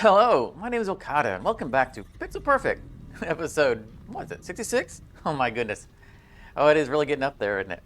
Hello, my name is Okada, and welcome back to Pixel Perfect, episode, what is it, 66? Oh my goodness. Oh, it is really getting up there, isn't it?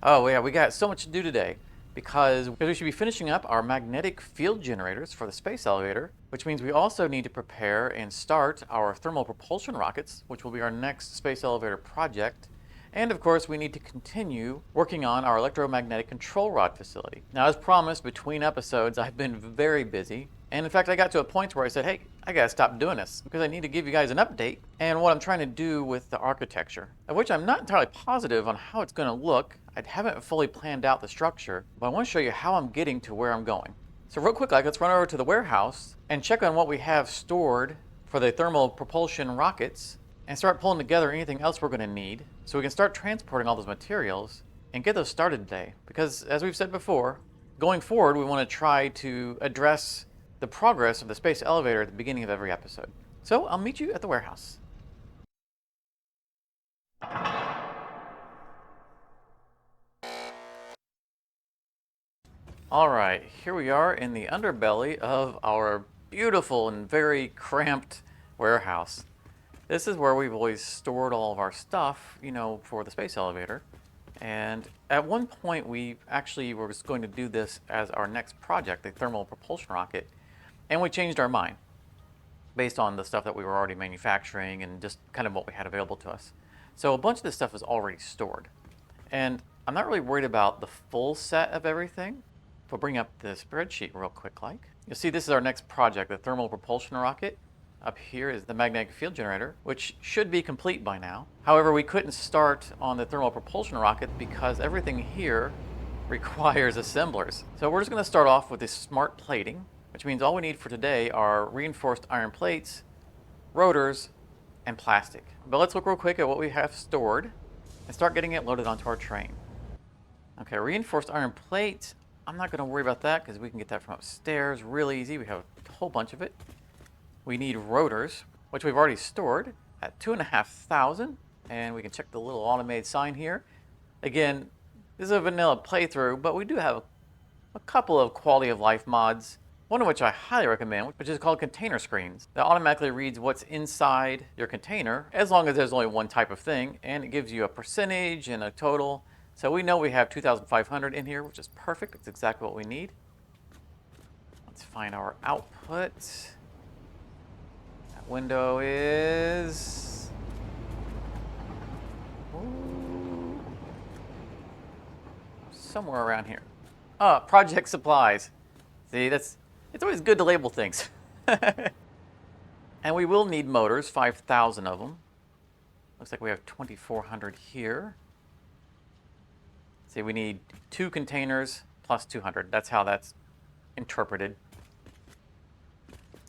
Oh yeah, we got so much to do today because we should be finishing up our magnetic field generators for the space elevator, which means we also need to prepare and start our thermal propulsion rockets, which will be our next space elevator project. And of course, we need to continue working on our electromagnetic control rod facility. Now, as promised, between episodes, I've been very busy. And in fact, I got to a point where I said, hey, I gotta stop doing this because I need to give you guys an update and what I'm trying to do with the architecture, of which I'm not entirely positive on how it's gonna look. I haven't fully planned out the structure, but I want to show you how I'm getting to where I'm going. So real quick, let's run over to the warehouse and check on what we have stored for the thermal propulsion rockets and start pulling together anything else we're going to need so we can start transporting all those materials and get those started today. Because as we've said before, going forward, we want to try to address the progress of the space elevator at the beginning of every episode. So I'll meet you at the warehouse. All right, here we are in the underbelly of our beautiful and very cramped warehouse. This is where we've always stored all of our stuff, for the space elevator. And at one point, we actually were just going to do this as our next project, the thermal propulsion rocket, and we changed our mind based on the stuff that we were already manufacturing and just kind of what we had available to us. So a bunch of this stuff is already stored. And I'm not really worried about the full set of everything. If we'll bring up the spreadsheet real quick, you'll see this is our next project, the thermal propulsion rocket. Up here is the magnetic field generator, which should be complete by now. However, we couldn't start on the thermal propulsion rocket because everything here requires assemblers. So we're just going to start off with this smart plating, which means all we need for today are reinforced iron plates, rotors, and plastic. But let's look real quick at what we have stored and start getting it loaded onto our train. Okay, reinforced iron plate. I'm not going to worry about that because we can get that from upstairs really easy. We have a whole bunch of it. We need rotors, which we've already stored at 2,500, and we can check the little automated sign here. Again, this is a vanilla playthrough, but we do have a couple of quality of life mods, one of which I highly recommend, which is called container screens. That automatically reads what's inside your container, as long as there's only one type of thing, and it gives you a percentage and a total. So we know we have 2,500 in here, which is perfect. It's exactly what we need. Let's find our output. That window is... somewhere around here. Project supplies. See, it's always good to label things. And we will need motors, 5,000 of them. Looks like we have 2,400 here. See, we need 2 containers plus 200. That's how that's interpreted.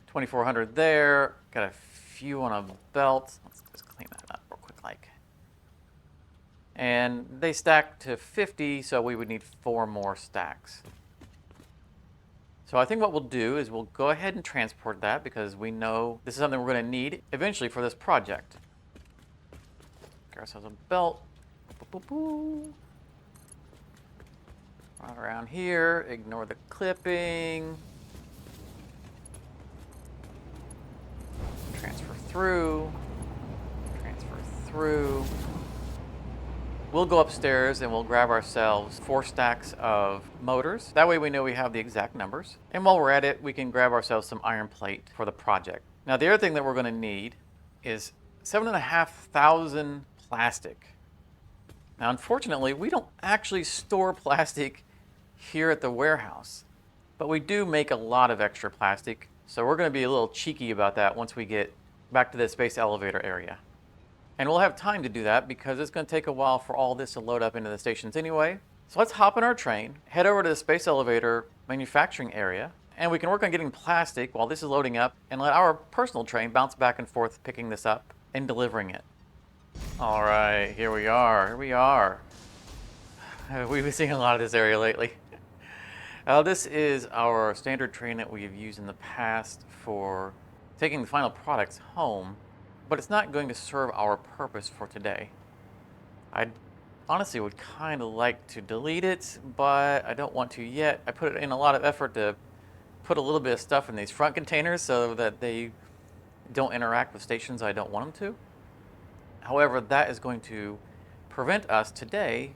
2,400 there. Got a few on a belt. Let's just clean that up real quick, And they stack to 50, so we would need 4 more stacks. So I think what we'll do is we'll go ahead and transport that because we know this is something we're going to need eventually for this project. Get ourselves a belt. Run around here, ignore the clipping. Transfer through. Transfer through. We'll go upstairs and we'll grab ourselves 4 stacks of motors. That way we know we have the exact numbers. And while we're at it, we can grab ourselves some iron plate for the project. Now the other thing that we're going to need is 7,500 plastic. Now unfortunately, we don't actually store plastic here at the warehouse, but we do make a lot of extra plastic. So we're going to be a little cheeky about that once we get back to the space elevator area. And we'll have time to do that because it's going to take a while for all this to load up into the stations anyway. So let's hop in our train, head over to the space elevator manufacturing area, and we can work on getting plastic while this is loading up and let our personal train bounce back and forth picking this up and delivering it. All right, here we are. Here we are. We've been seeing a lot of this area lately. This is our standard train that we have used in the past for taking the final products home. But it's not going to serve our purpose for today. I honestly would kind of like to delete it, but I don't want to yet. I put in a lot of effort to put a little bit of stuff in these front containers so that they don't interact with stations I don't want them to. However, that is going to prevent us today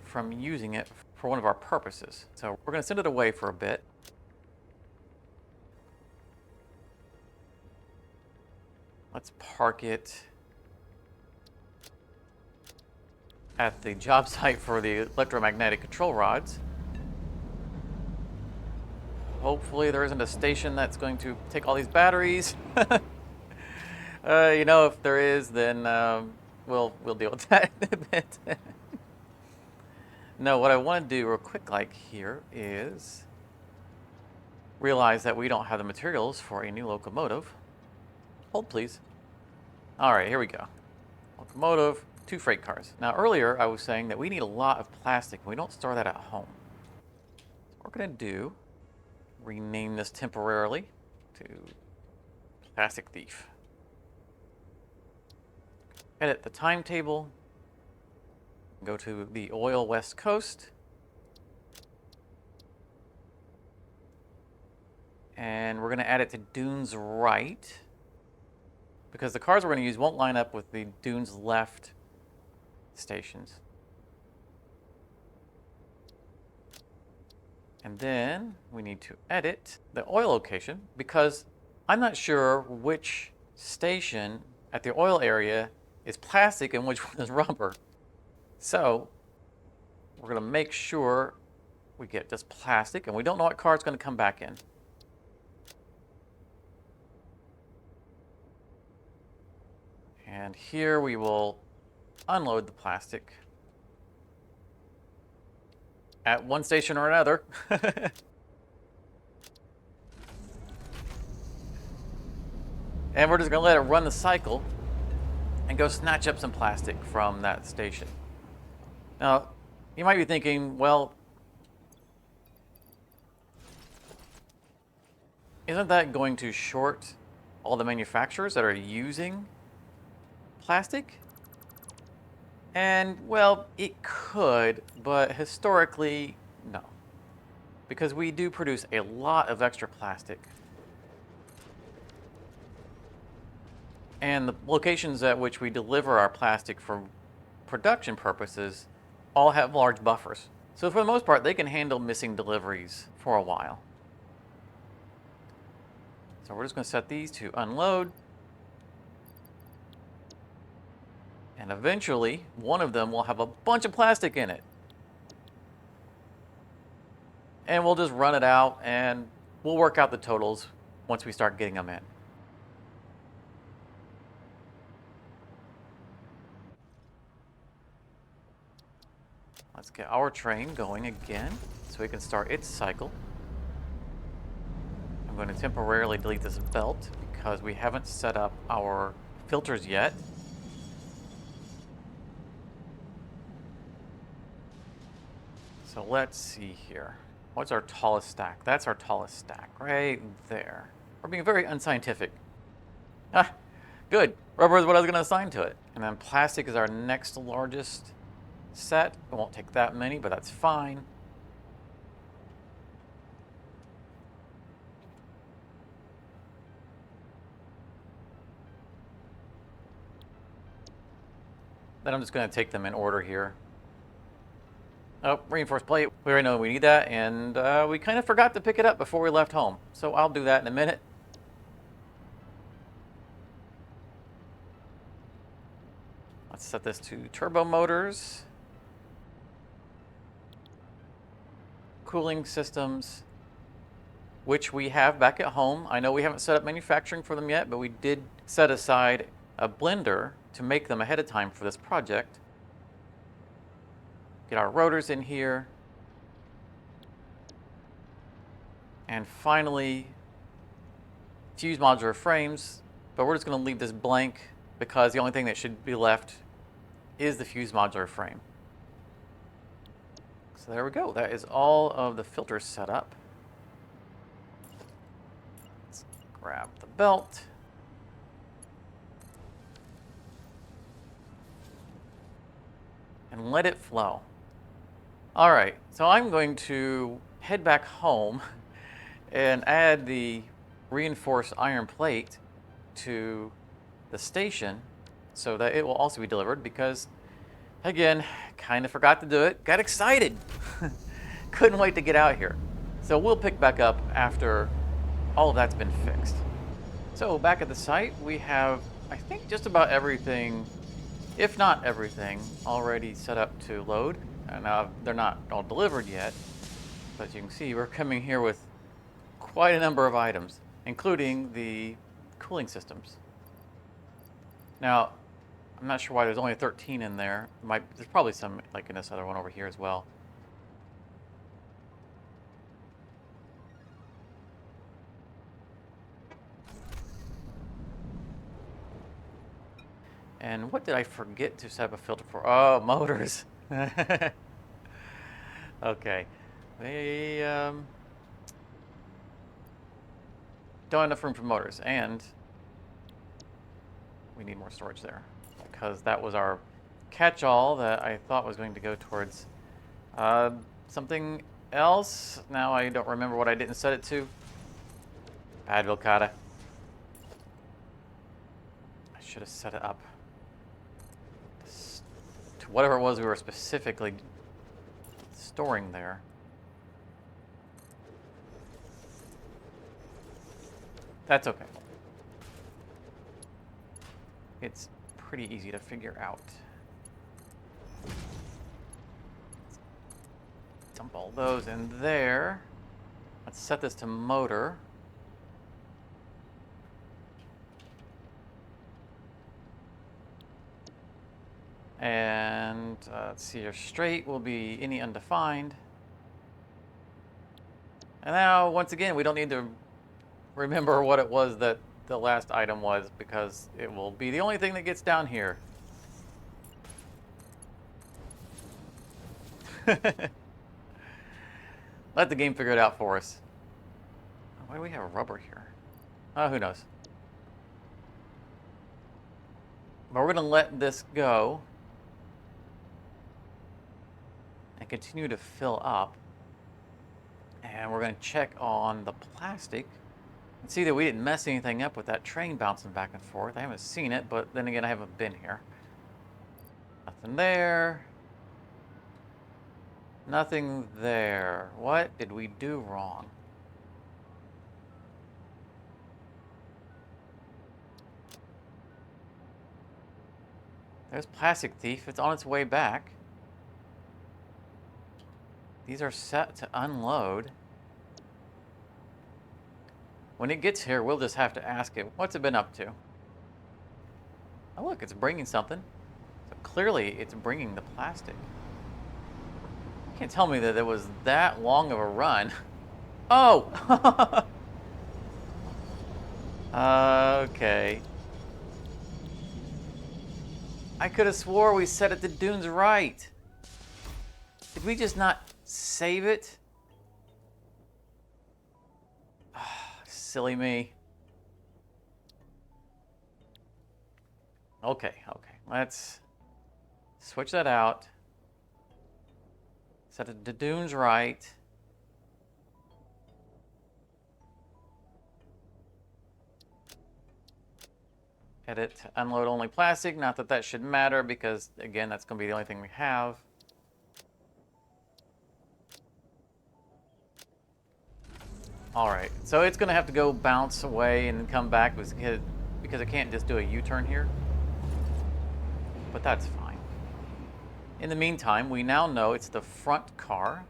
from using it for one of our purposes. So we're going to send it away for a bit. Let's park it at the job site for the electromagnetic control rods. Hopefully there isn't a station that's going to take all these batteries. You know, if there is, then we'll deal with that in a bit. No, what I want to do real quick like here is realize that we don't have the materials for a new locomotive. Hold, please. All right, here we go. Locomotive, 2 freight cars. Now, earlier I was saying that we need a lot of plastic. We don't store that at home. So what we're going to do, rename this temporarily to Plastic Thief. Edit the timetable. Go to the oil west coast. And we're going to add it to Dunes right, because the cars we're going to use won't line up with the Dunes left stations. And then we need to edit the oil location, because I'm not sure which station at the oil area is plastic and which one is rubber. So we're going to make sure we get just plastic, and we don't know what car it's going to come back in. And here we will unload the plastic at one station or another. And we're just going to let it run the cycle and go snatch up some plastic from that station. Now, you might be thinking, well, isn't that going to short all the manufacturers that are using plastic? And, well, it could, but historically, no. Because we do produce a lot of extra plastic. And the locations at which we deliver our plastic for production purposes all have large buffers. So for the most part, they can handle missing deliveries for a while. So we're just going to set these to unload. And eventually, one of them will have a bunch of plastic in it. And we'll just run it out, and we'll work out the totals once we start getting them in. Let's get our train going again so we can start its cycle. I'm going to temporarily delete this belt because we haven't set up our filters yet. So let's see here. What's our tallest stack? That's our tallest stack right there. We're being very unscientific. Ah, good. Rubber is what I was going to assign to it. And then plastic is our next largest set. It won't take that many, but that's fine. Then I'm just going to take them in order here. Oh, reinforced plate. We already know we need that, and we kind of forgot to pick it up before we left home. So I'll do that in a minute. Let's set this to turbo motors. Cooling systems, which we have back at home. I know we haven't set up manufacturing for them yet, but we did set aside a blender to make them ahead of time for this project. Get our rotors in here. And finally, fuse modular frames, but we're just going to leave this blank because the only thing that should be left is the fuse modular frame. So there we go. That is all of the filters set up. Let's grab the belt. And let it flow. All right, so I'm going to head back home and add the reinforced iron plate to the station so that it will also be delivered because, again, kind of forgot to do it. Got excited. Couldn't wait to get out here. So we'll pick back up after all of that's been fixed. So back at the site, we have, I think, just about everything, if not everything, already set up to load. Now, they're not all delivered yet, but you can see we're coming here with quite a number of items, including the cooling systems. Now, I'm not sure why there's only 13 in there. There's probably some like in this other one over here as well. And what did I forget to set up a filter for? Oh, motors. Okay. They don't have enough room for motors, and we need more storage there because that was our catch-all that I thought was going to go towards something else. Now I don't remember what I didn't set it to. Bad Vilcata. I should have set it up to whatever it was we were specifically storing there. That's okay. It's pretty easy to figure out. Dump all those in there. Let's set this to motor. And let's see, your straight will be any undefined. And now, once again, we don't need to remember what it was that the last item was because it will be the only thing that gets down here. Let the game figure it out for us. Why do we have rubber here? Oh, who knows? But we're going to let this go and continue to fill up. And we're going to check on the plastic and see that we didn't mess anything up with that train bouncing back and forth. I haven't seen it, but then again, I haven't been here. Nothing there. Nothing there. What did we do wrong? There's Plastic Thief. It's on its way back. These are set to unload. When it gets here, we'll just have to ask it, what's it been up to? Oh, look, it's bringing something. So clearly, it's bringing the plastic. You can't tell me that it was that long of a run. Oh! Okay. I could have swore we set it to Dunes right. Did we just not save it? Silly me. Okay, let's switch that out. Set it to Dunes right. Edit to unload only plastic. Not that that should matter because, again, that's going to be the only thing we have. All right, so it's going to have to go bounce away and come back because it can't just do a U-turn here. But that's fine. In the meantime, we now know it's the front car.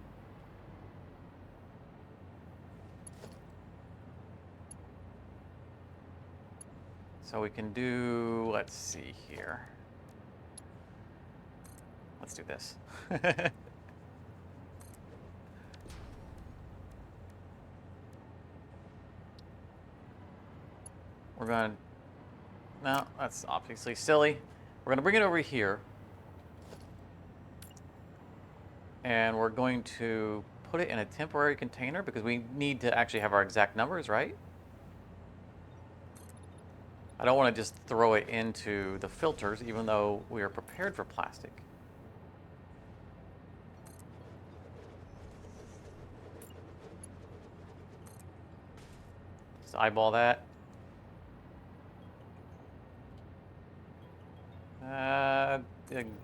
So we can do, let's see here. Let's do this. We're going to, no, that's obviously silly. We're going to bring it over here. And we're going to put it in a temporary container because we need to actually have our exact numbers, right? I don't want to just throw it into the filters, even though we are prepared for plastic. eyeball that.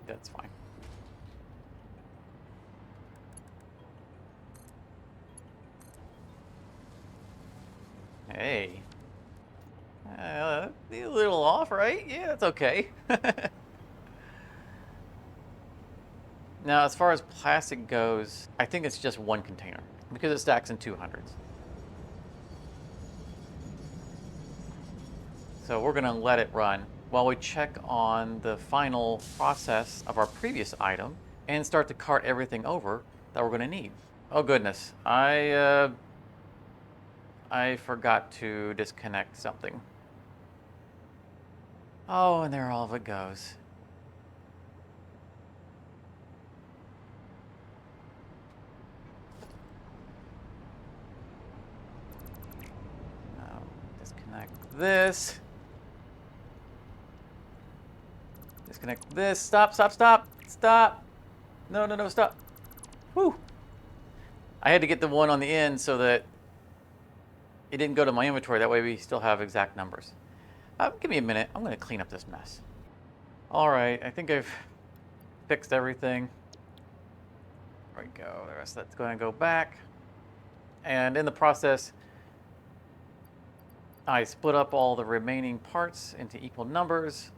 That's fine. Hey. A little off, right? Yeah, that's okay. Now, as far as plastic goes, I think it's just one container because it stacks in 200s. So we're gonna let it run while we check on the final process of our previous item and start to cart everything over that we're gonna need. Oh goodness, I forgot to disconnect something. Oh, and there all of it goes. Now, disconnect this. Disconnect this. Stop, stop, stop, stop. No, no, no, stop. Whew. I had to get the one on the end so that it didn't go to my inventory. That way we still have exact numbers. Give me a minute. I'm going to clean up this mess. All right, I think I've fixed everything. There we go. The rest of that's going to go back. And in the process, I split up all the remaining parts into equal numbers.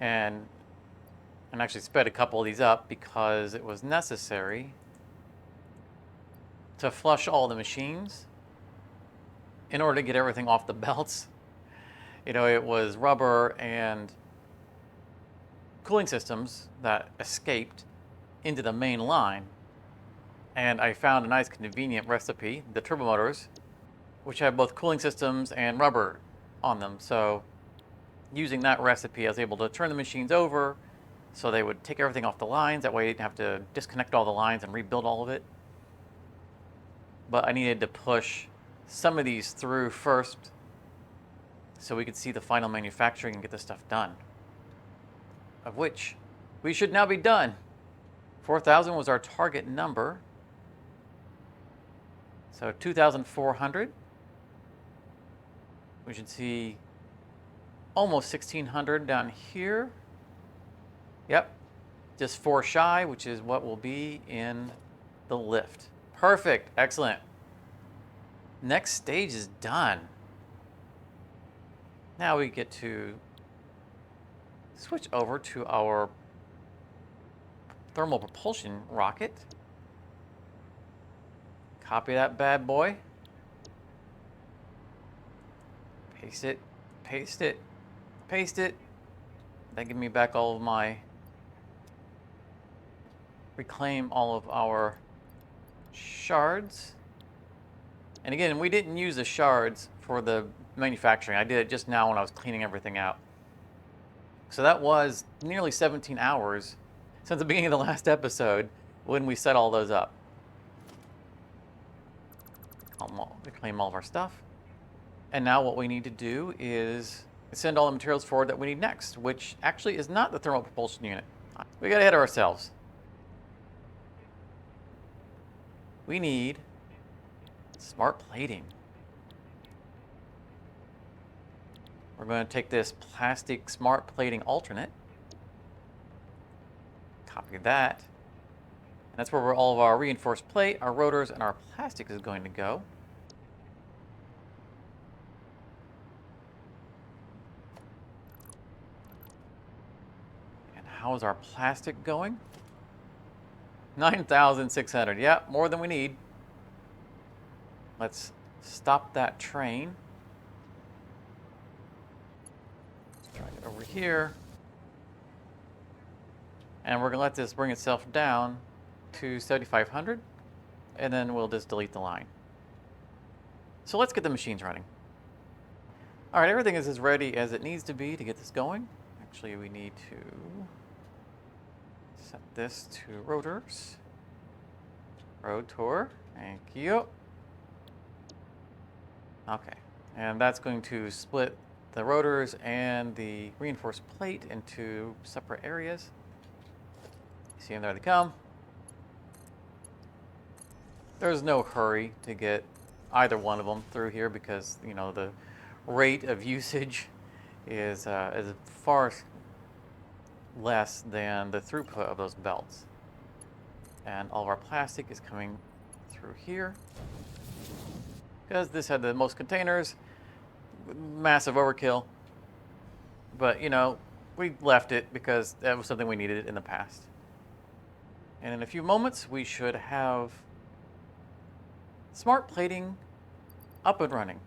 And actually sped a couple of these up because it was necessary to flush all the machines in order to get everything off the belts. You know, it was rubber and cooling systems that escaped into the main line. And I found a nice convenient recipe, the turbo motors, which have both cooling systems and rubber on them. So using that recipe, I was able to turn the machines over so they would take everything off the lines. That way I didn't have to disconnect all the lines and rebuild all of it. But I needed to push some of these through first so we could see the final manufacturing and get this stuff done. Of which we should now be done. 4,000 was our target number. So 2,400. We should see almost 1,600 down here. Yep, just 4 shy, which is what will be in the lift. Perfect, excellent. Next stage is done. Now we get to switch over to our thermal propulsion rocket. Copy that bad boy. Paste it, paste it, paste it. Then give me back all of my, reclaim all of our shards. And again, we didn't use the shards for the manufacturing. I did it just now when I was cleaning everything out. So that was nearly 17 hours since the beginning of the last episode when we set all those up. Reclaim all of our stuff. And now what we need to do is send all the materials forward that we need next, which actually is not the thermal propulsion unit. We got ahead of ourselves. We need smart plating. We're going to take this plastic smart plating alternate, copy that, and that's where all of our reinforced plate, our rotors, and our plastic is going to go. And how is our plastic going? 9,600. Yeah, more than we need. Let's stop that train. Drag it over here. And we're going to let this bring itself down to 7,500. And then we'll just delete the line. So let's get the machines running. All right, everything is as ready as it needs to be to get this going. Actually, we need to set this to rotors. Rotor. Thank you. Okay, and that's going to split the rotors and the reinforced plate into separate areas. See them, there they come. There's no hurry to get either one of them through here because, you know, the rate of usage is far less than the throughput of those belts. And all of our plastic is coming through here because this had the most containers. Massive overkill. But, you know, we left it because that was something we needed in the past. And in a few moments, we should have smart plating up and running.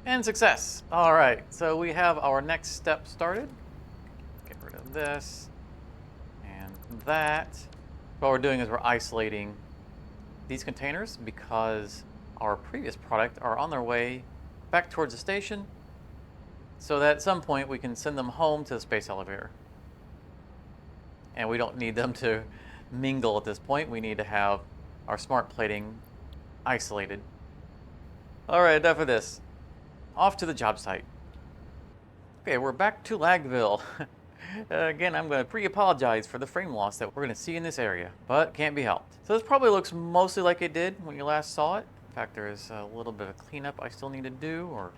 And success. All right, so we have our next step started. Get rid of this and that. What we're doing is we're isolating these containers because our previous product are on their way back towards the station, so that at some point we can send them home to the space elevator. And we don't need them to mingle at this point. We need to have our smart plating isolated. All right, enough of this. Off to the job site. Okay, we're back to Lagville. Again, I'm going to pre-apologize for the frame loss that we're going to see in this area, but can't be helped. So this probably looks mostly like it did when you last saw it. In fact, there's a little bit of cleanup I still need to do, or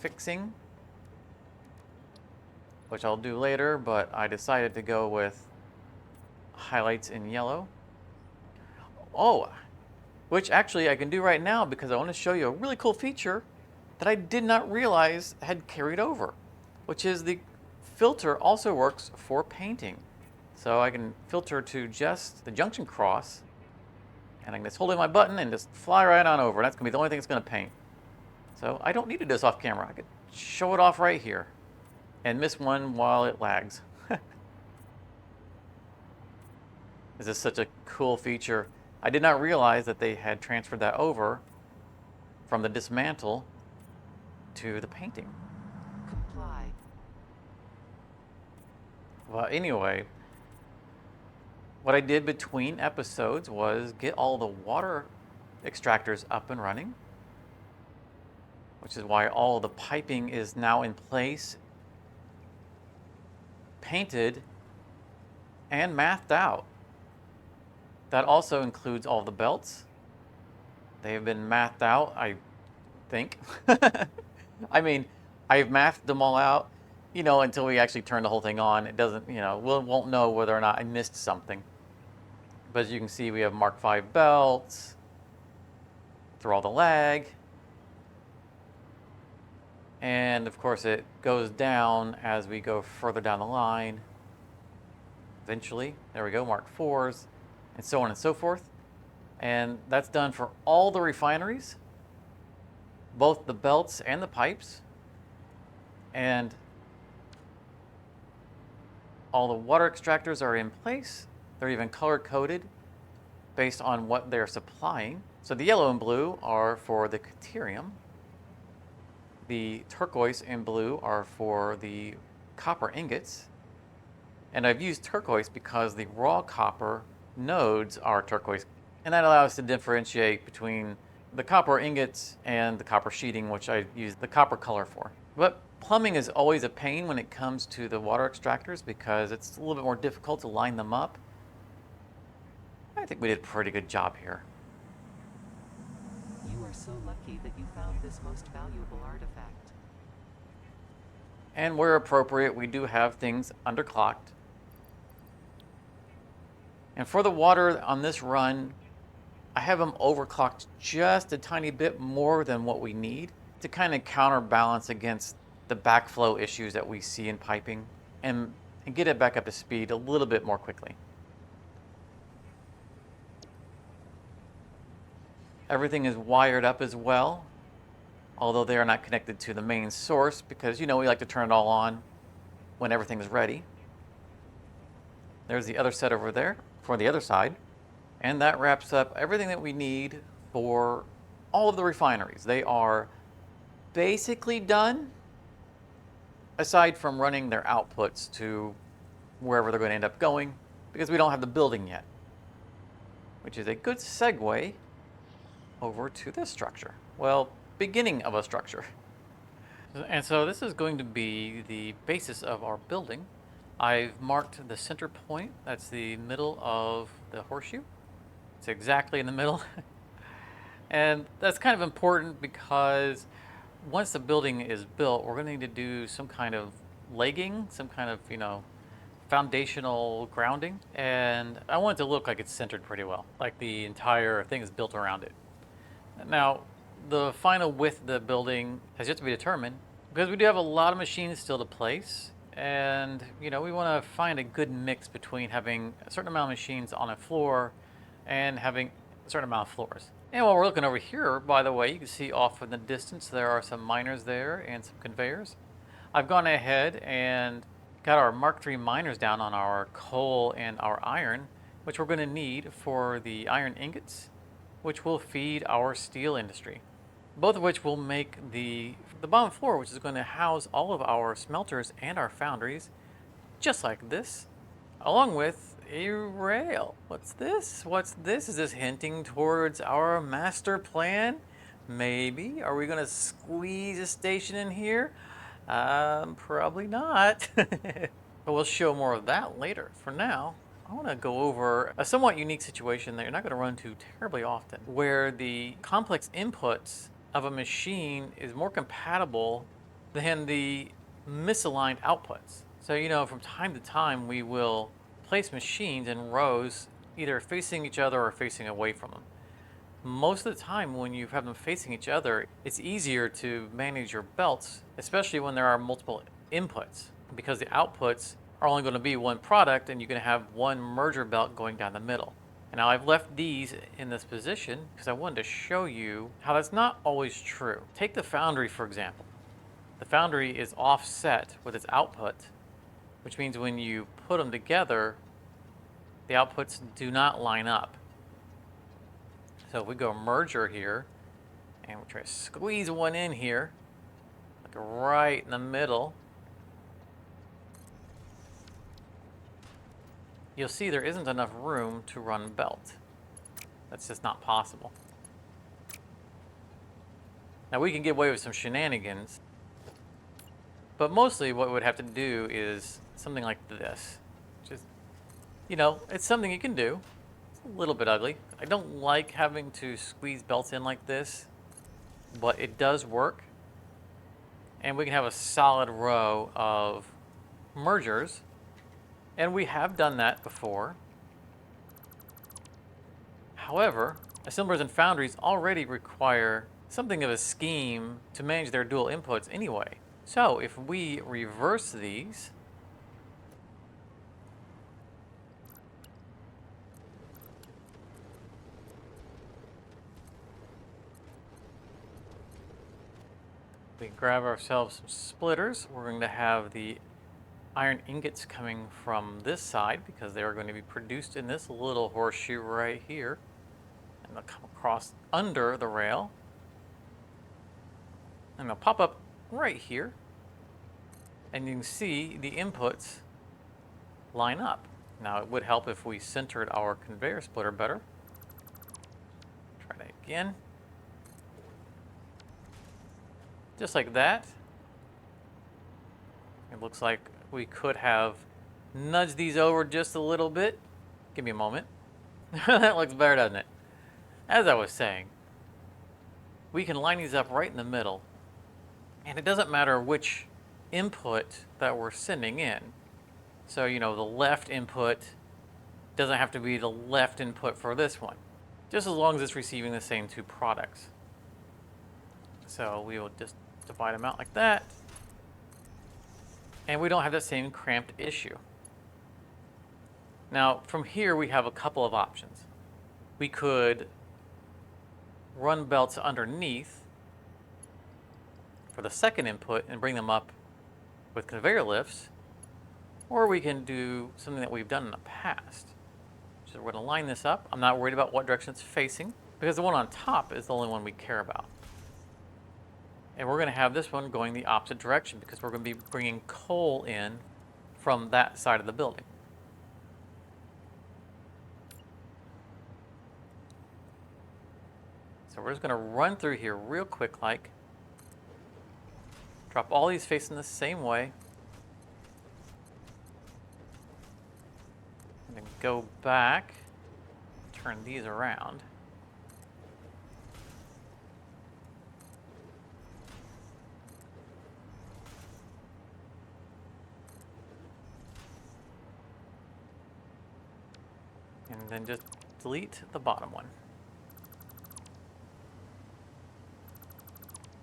fixing, which I'll do later, but I decided to go with highlights in yellow. Oh, which actually I can do right now because I want to show you a really cool feature that I did not realize had carried over, which is the filter also works for painting. So I can filter to just the junction cross, and I can just hold in my button and just fly right on over. That's going to be the only thing it's going to paint. So I don't need to do this off camera. I could show it off right here and miss one while it lags. This is such a cool feature. I did not realize that they had transferred that over from the dismantle to the painting. Comply. Well, anyway, what I did between episodes was get all the water extractors up and running, which is why all the piping is now in place, painted, and mathed out. That also includes all the belts. They have been mathed out, I think. I mean, I've mathed them all out, you know, until we actually turn the whole thing on. It doesn't, you know, we won't know whether or not I missed something. But as you can see, we have Mark V belts through all the lag. And of course, it goes down as we go further down the line. Eventually, there we go, Mark IVs, and so on and so forth. And that's done for all the refineries, both the belts and the pipes. And all the water extractors are in place. They're even color coded based on what they're supplying. So the yellow and blue are for the deuterium. The turquoise and blue are for the copper ingots. And I've used turquoise because the raw copper nodes are turquoise. And that allows us to differentiate between the copper ingots and the copper sheeting, which I use the copper color for. But plumbing is always a pain when it comes to the water extractors because it's a little bit more difficult to line them up. I think we did a pretty good job here. You are so lucky that you found this most valuable artifact. And where appropriate, we do have things underclocked. And for the water on this run, I have them overclocked just a tiny bit more than what we need to kind of counterbalance against the backflow issues that we see in piping and get it back up to speed a little bit more quickly. Everything is wired up as well, although they are not connected to the main source because, you know, we like to turn it all on when everything is ready. There's the other set over there for the other side. And that wraps up everything that we need for all of the refineries. They are basically done, aside from running their outputs to wherever they're going to end up going, because we don't have the building yet, which is a good segue over to this structure. Well, beginning of a structure. And so this is going to be the basis of our building. I've marked the center point. That's the middle of the horseshoe. It's exactly in the middle. And that's kind of important because once the building is built, we're going to need to do some kind of legging, some kind of, foundational grounding. And I want it to look like it's centered pretty well, like the entire thing is built around it. Now, the final width of the building has yet to be determined because we do have a lot of machines still to place. And, we want to find a good mix between having a certain amount of machines on a floor and having a certain amount of floors. And while we're looking over here, by the way, you can see off in the distance there are some miners there and some conveyors. I've gone ahead and got our Mark III miners down on our coal and our iron, which we're going to need for the iron ingots, which will feed our steel industry. Both of which will make the bottom floor, which is going to house all of our smelters and our foundries, just like this, along with a rail. What's this? What's this? Is this hinting towards our master plan? Maybe. Are we going to squeeze a station in here? Probably not. But we'll show more of that later. For now, I want to go over a somewhat unique situation that you're not going to run into terribly often, where the complex inputs of a machine is more compatible than the misaligned outputs. So, from time to time, we will place machines in rows either facing each other or facing away from them. Most of the time, when you have them facing each other, it's easier to manage your belts, especially when there are multiple inputs, because the outputs are only going to be one product and you're going to have one merger belt going down the middle. And now I've left these in this position because I wanted to show you how that's not always true. Take the foundry, for example. The foundry is offset with its output, which means when you put them together, the outputs do not line up. So if we go merger here, and we try to squeeze one in here, like right in the middle, you'll see there isn't enough room to run belt. That's just not possible. Now we can get away with some shenanigans, but mostly what we would have to do is something like this. Just, it's something you can do. It's a little bit ugly. I don't like having to squeeze belts in like this, but it does work. And we can have a solid row of mergers. And we have done that before. However, assemblers and foundries already require something of a scheme to manage their dual inputs anyway. So if we reverse these, we grab ourselves some splitters. We're going to have the iron ingots coming from this side because they are going to be produced in this little horseshoe right here. And they'll come across under the rail. And they'll pop up right here. And you can see the inputs line up. Now it would help if we centered our conveyor splitter better. Try that again. Just like that. It looks like we could have nudged these over just a little bit. Give me a moment. That looks better, doesn't it? As I was saying, we can line these up right in the middle. And it doesn't matter which input that we're sending in. So, the left input doesn't have to be the left input for this one. Just as long as it's receiving the same two products. So we will just divide them out like that. And we don't have that same cramped issue. Now, from here, we have a couple of options. We could run belts underneath for the second input and bring them up with conveyor lifts, or we can do something that we've done in the past. So we're going to line this up. I'm not worried about what direction it's facing because the one on top is the only one we care about. And we're going to have this one going the opposite direction because we're going to be bringing coal in from that side of the building. So we're just going to run through here real quick like. Drop all these facing the same way. And then go back. Turn these around. And then just delete the bottom one.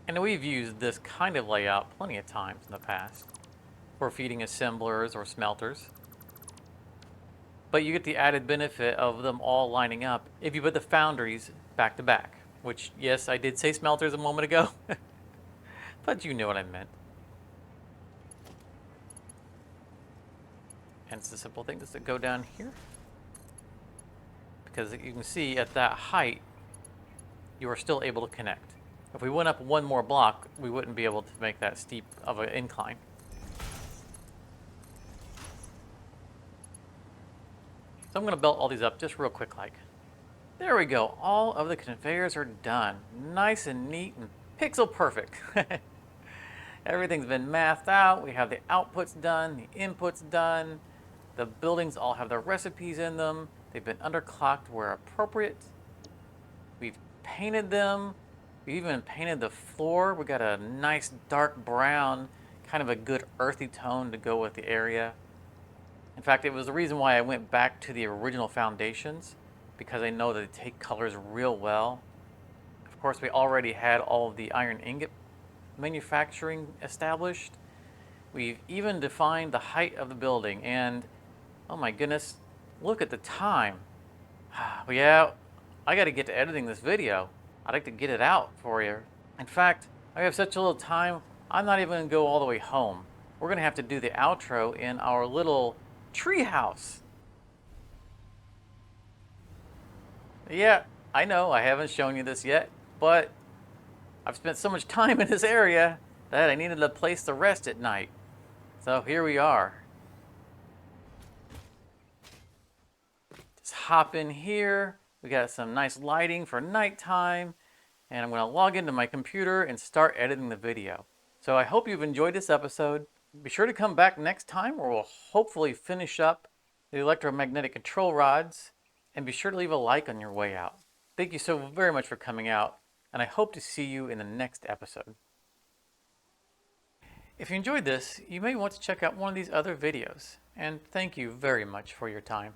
And we've used this kind of layout plenty of times in the past for feeding assemblers or smelters. But you get the added benefit of them all lining up if you put the foundries back to back. Which, yes, I did say smelters a moment ago, but you know what I meant. And it's a simple thing just to go down here. Because you can see at that height, you are still able to connect. If we went up one more block, we wouldn't be able to make that steep of an incline. So I'm going to belt all these up just real quick like. There we go. All of the conveyors are done. Nice and neat and pixel perfect. Everything's been mathed out. We have the outputs done, the inputs done. The buildings all have their recipes in them. They've been underclocked where appropriate. We've painted them. We even painted the floor. We got a nice dark brown, kind of a good earthy tone to go with the area. In fact, it was the reason why I went back to the original foundations, because I know that they take colors real well. Of course, we already had all of the iron ingot manufacturing established. We've even defined the height of the building, and oh my goodness, look at the time. Yeah, I got to get to editing this video. I'd like to get it out for you. In fact, I have such a little time, I'm not even going to go all the way home. We're going to have to do the outro in our little tree house. Yeah, I know I haven't shown you this yet, but I've spent so much time in this area that I needed a place to rest at night. So here we are. Just hop in here. We got some nice lighting for nighttime, and I'm going to log into my computer and start editing the video. So I hope you've enjoyed this episode. Be sure to come back next time where we'll hopefully finish up the electromagnetic control rods, and be sure to leave a like on your way out. Thank you so very much for coming out, and I hope to see you in the next episode. If you enjoyed this, you may want to check out one of these other videos, and thank you very much for your time.